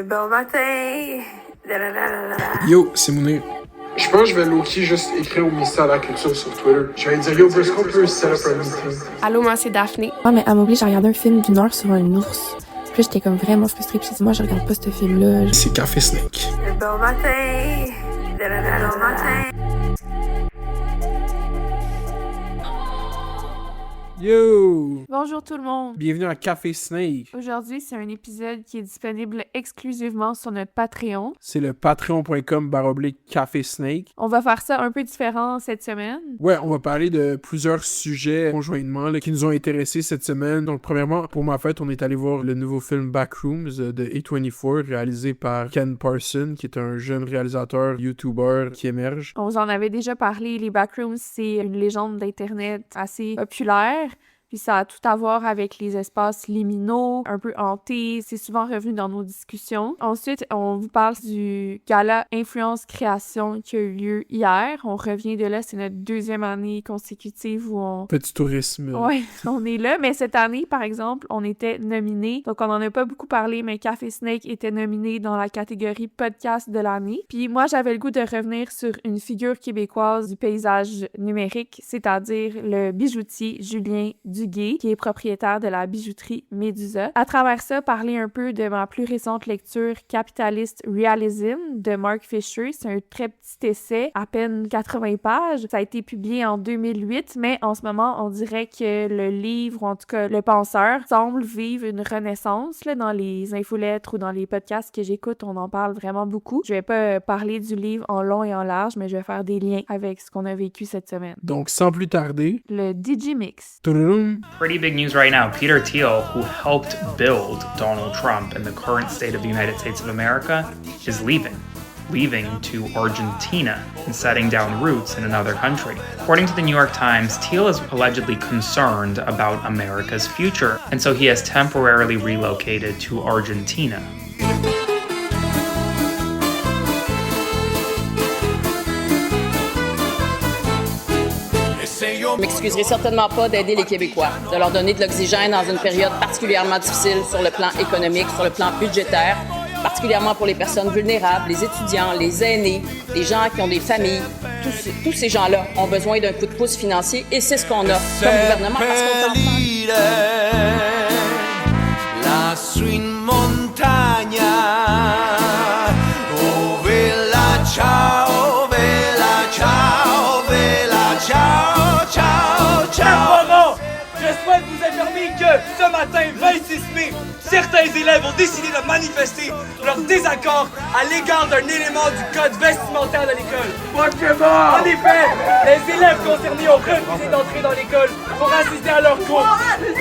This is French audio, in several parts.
Bon matin. Yo, c'est Mounir. Je pense que je vais low-key juste écrire au ministère de la Culture sur Twitter. Je vais dire, yo, est-ce qu'on peut set up un meeting? Allô, moi, c'est Daphné. Ouais, mais elle m'oblige à regarder un film d'une heure sur un ours. Puis là, j'étais comme vraiment frustrée. Puis j'ai dit, moi, je regarde pas ce film-là. C'est Café Snake. Bon matin. Bon matin. Yo! Bonjour tout le monde! Bienvenue à Café Snake. Aujourd'hui, c'est un épisode qui est disponible exclusivement sur notre Patreon. C'est le patreon.com/Café Snake. On va faire ça un peu différent cette semaine. Ouais, on va parler de plusieurs sujets conjointement là, qui nous ont intéressés cette semaine. Donc, premièrement, pour ma fête, on est allé voir le nouveau film Backrooms de A24, réalisé par Ken Parson, qui est un jeune réalisateur, YouTuber qui émerge. On vous en avait déjà parlé, les Backrooms, c'est une légende d'Internet assez populaire. Puis ça a tout à voir avec les espaces liminaux, un peu hantés. C'est souvent revenu dans nos discussions. Ensuite, on vous parle du gala Influence Création qui a eu lieu hier. On revient de là, c'est notre deuxième année consécutive où on... Petit tourisme. Oui, on est là. Mais cette année, par exemple, on était nominés. Donc, on n'en a pas beaucoup parlé, mais Café Snake était nominé dans la catégorie podcast de l'année. Puis moi, j'avais le goût de revenir sur une figure québécoise du paysage numérique, c'est-à-dire le bijoutier Julien Duguay, qui est propriétaire de la bijouterie Médusa. À travers ça, parler un peu de ma plus récente lecture Capitalist Realism de Mark Fisher. C'est un très petit essai, à peine 80 pages. Ça a été publié en 2008, mais en ce moment, on dirait que le livre, ou en tout cas le penseur, semble vivre une renaissance. Là, dans les infolettres ou dans les podcasts que j'écoute, on en parle vraiment beaucoup. Je vais pas parler du livre en long et en large, mais je vais faire des liens avec ce qu'on a vécu cette semaine. Donc, sans plus tarder... Le Digimix. Pretty big news right now. Peter Thiel, who helped build Donald Trump and the current state of the United States of America, is leaving to Argentina and setting down roots in another country. According to the New York Times, Thiel is allegedly concerned about America's future, and so he has temporarily relocated to Argentina. Je m'excuserai certainement pas d'aider les Québécois, de leur donner de l'oxygène dans une période particulièrement difficile sur le plan économique, sur le plan budgétaire, particulièrement pour les personnes vulnérables, les étudiants, les aînés, les gens qui ont des familles. Tous ces gens-là ont besoin d'un coup de pouce financier et c'est ce qu'on a comme gouvernement parce qu'on la su in montagna, oh vela ciao, vela ciao, vela ciao, ciao, ciao. Parents, je souhaite vous informer que ce matin, 26 mai, certains élèves ont décidé de manifester leur désaccord à l'égard d'un élément du code vestimentaire de l'école. En effet, les élèves concernés ont refusé d'entrer dans l'école pour assister à leurs cours.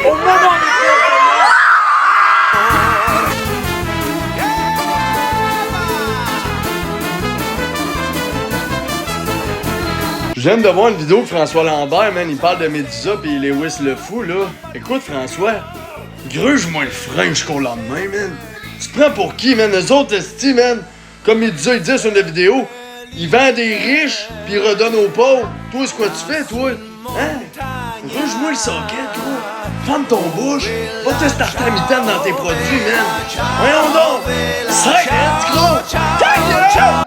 Au moment des cours, Je viens de voir une vidéo de François Lambert, man, il parle de Médusa pis Lewis le fou, là. Écoute, François, gruge-moi le French qu'on lendemain, man. Tu te prends pour qui, man? Eux autres, esti, man, comme Médusa, il dit sur une vidéo, il vend des riches pis il redonne aux pauvres. Toi, c'est quoi tu fais, toi? Hein? Gruge-moi le socket, gros. Ferme ton bouche. Va te starter à mi-temps dans tes produits, man. Voyons donc. Sacré, gros. Ta gueule!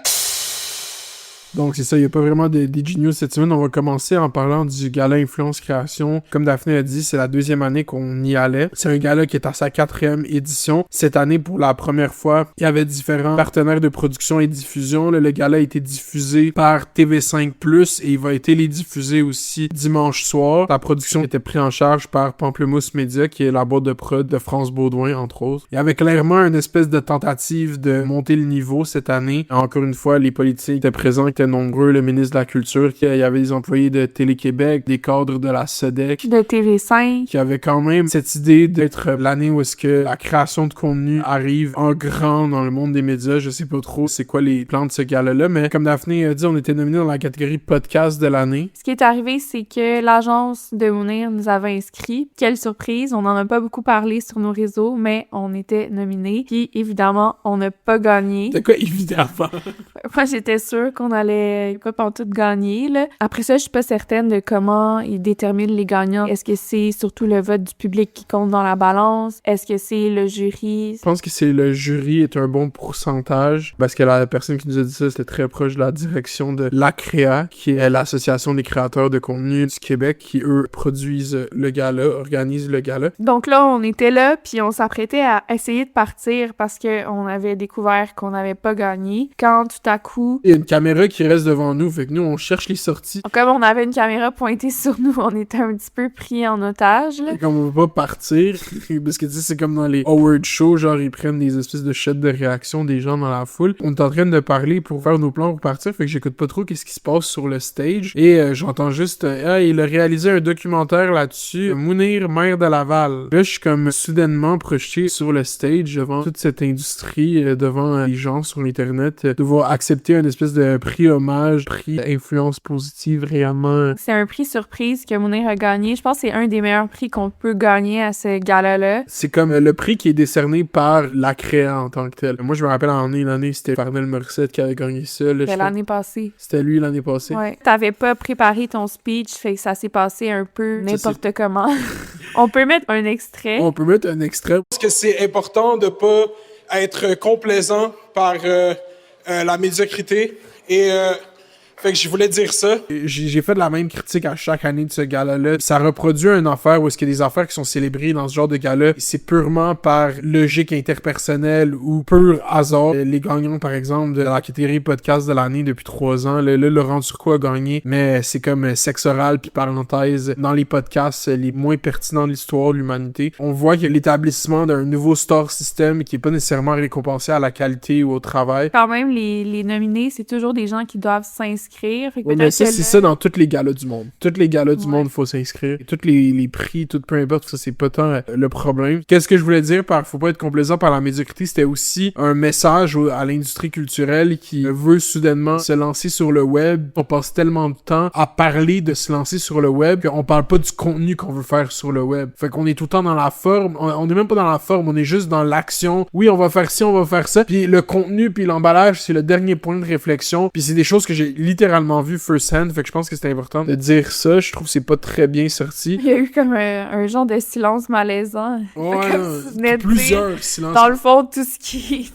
Donc c'est ça, il n'y a pas vraiment de Digi-News cette semaine. On va commencer en parlant du gala Influence Création. Comme Daphné a dit, c'est la deuxième année qu'on y allait. C'est un gala qui est à sa 4e édition. Cette année, pour la première fois, il y avait différents partenaires de production et diffusion. Le gala a été diffusé par TV5+, et il va être télédiffusé aussi dimanche soir. La production était prise en charge par Pamplemousse Media, qui est la boîte de prod de France Baudouin, entre autres. Il y avait clairement une espèce de tentative de monter le niveau cette année. Encore une fois, les politiciens étaient présents, étaient nombreux, le ministre de la Culture, il y avait des employés de Télé-Québec, des cadres de la SEDEC, de TV5, qui avait quand même cette idée d'être l'année où est-ce que la création de contenu arrive en grand dans le monde des médias. Je sais pas trop c'est quoi les plans de ce gala-là, mais comme Daphné a dit, on était nominés dans la catégorie podcast de l'année. Ce qui est arrivé, c'est que l'agence de Mounir nous avait inscrits. Quelle surprise, on n'en a pas beaucoup parlé sur nos réseaux, mais on était nominés. Puis évidemment, on n'a pas gagné. De quoi, évidemment? Moi, j'étais sûre qu'on allait allait pas pantoute gagner, là. Après ça, je suis pas certaine de comment ils déterminent les gagnants. Est-ce que c'est surtout le vote du public qui compte dans la balance? Est-ce que c'est le jury? Je pense que c'est le jury est un bon pourcentage, parce que la personne qui nous a dit ça, c'était très proche de la direction de l'ACREA, qui est l'Association des créateurs de contenu du Québec, qui, eux, produisent le gala, organisent le gala. Donc là, on était là, puis on s'apprêtait à essayer de partir parce qu'on avait découvert qu'on n'avait pas gagné. Quand tout à coup... Il y a une caméra qui reste devant nous, fait que nous, on cherche les sorties. Comme on avait une caméra pointée sur nous, on était un petit peu pris en otage, là. Et comme on veut pas partir, parce que tu sais, c'est comme dans les award shows, genre ils prennent des espèces de shots de réaction des gens dans la foule. On est en train de parler pour faire nos plans pour partir, fait que j'écoute pas trop qu'est-ce qui se passe sur le stage. Et j'entends juste, il a réalisé un documentaire là-dessus, Mounir, maire de Laval. Là, je suis comme soudainement projeté sur le stage devant toute cette industrie, devant les gens sur Internet, devoir accepter un espèce de prix hommage, prix influence positive réellement. C'est un prix surprise que Mounir a gagné. Je pense que c'est un des meilleurs prix qu'on peut gagner à ce gala-là. C'est comme le prix qui est décerné par la créa en tant que tel. Moi, je me rappelle l'année, c'était Pernell Morissette qui avait gagné ça. C'était l'année passée. C'était lui l'année passée. Ouais. T'avais pas préparé ton speech, fait que ça s'est passé un peu n'importe comment. On peut mettre un extrait. On peut mettre un extrait. Parce que c'est important de pas être complaisant par la médiocrité et fait que je voulais dire ça. J'ai fait la même critique à chaque année de ce gala-là. Ça reproduit une affaire où est-ce qu'il y a des affaires qui sont célébrées dans ce genre de gala. C'est purement par logique interpersonnelle ou pur hasard. Les gagnants, par exemple, de la catégorie podcast de l'année depuis 3 ans, là, Laurent Turcot a gagné, mais c'est comme sexe oral puis parenthèse dans les podcasts les moins pertinents de l'histoire de l'humanité. On voit que l'établissement d'un nouveau star system qui est pas nécessairement récompensé à la qualité ou au travail. Quand même, les nominés, c'est toujours des gens qui doivent s'inscrire. Ouais, mais ça, c'est ça dans tous les galas du monde. Tous les galas du monde, il faut s'inscrire. Tous les prix, tout peu importe, ça, c'est pas tant le problème. Qu'est-ce que je voulais dire par faut pas être complaisant par la médiocrité, c'était aussi un message à l'industrie culturelle qui veut soudainement se lancer sur le web. On passe tellement de temps à parler de se lancer sur le web qu'on parle pas du contenu qu'on veut faire sur le web. Fait qu'on est tout le temps dans la forme. On est même pas dans la forme, on est juste dans l'action. Oui, on va faire ci, on va faire ça. Puis le contenu puis l'emballage, c'est le dernier point de réflexion. Puis c'est des choses que j'ai littéralement vu first hand, fait que je pense que c'est important de dire ça. Je trouve que c'est pas très bien sorti. Il y a eu comme un genre de silence malaisant. Ouais, plusieurs silences. Dans le fond, tout ce qui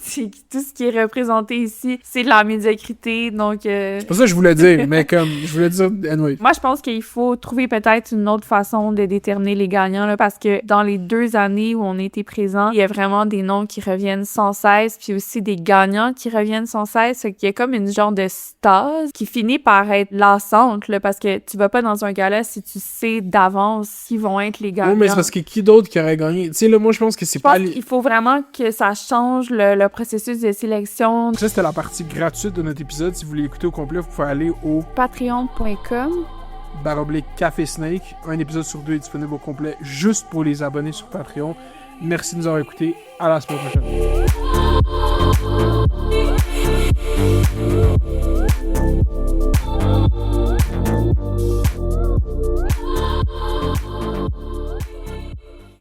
est représenté ici, c'est de la médiocrité, donc... C'est pas ça que je voulais dire, mais comme, je voulais dire, anyway. Moi, je pense qu'il faut trouver peut-être une autre façon de déterminer les gagnants, là, parce que dans les 2 années où on était présents, il y a vraiment des noms qui reviennent sans cesse, puis aussi des gagnants qui reviennent sans cesse, fait qu'il y a comme une genre de stase qui finit par être lassante, là, parce que tu vas pas dans un gala si tu sais d'avance qui vont être les gagnants. Oui, mais c'est parce que qui d'autre qui aurait gagné? Tu sais, là, moi, je pense que c'est pas... Il faut vraiment que ça change le processus de sélection. Ça, c'était la partie gratuite de notre épisode. Si vous voulez écouter au complet, vous pouvez aller au patreon.com/Café Snake. Un épisode sur 2 est disponible au complet juste pour les abonnés sur Patreon. Merci de nous avoir écoutés. À la semaine prochaine.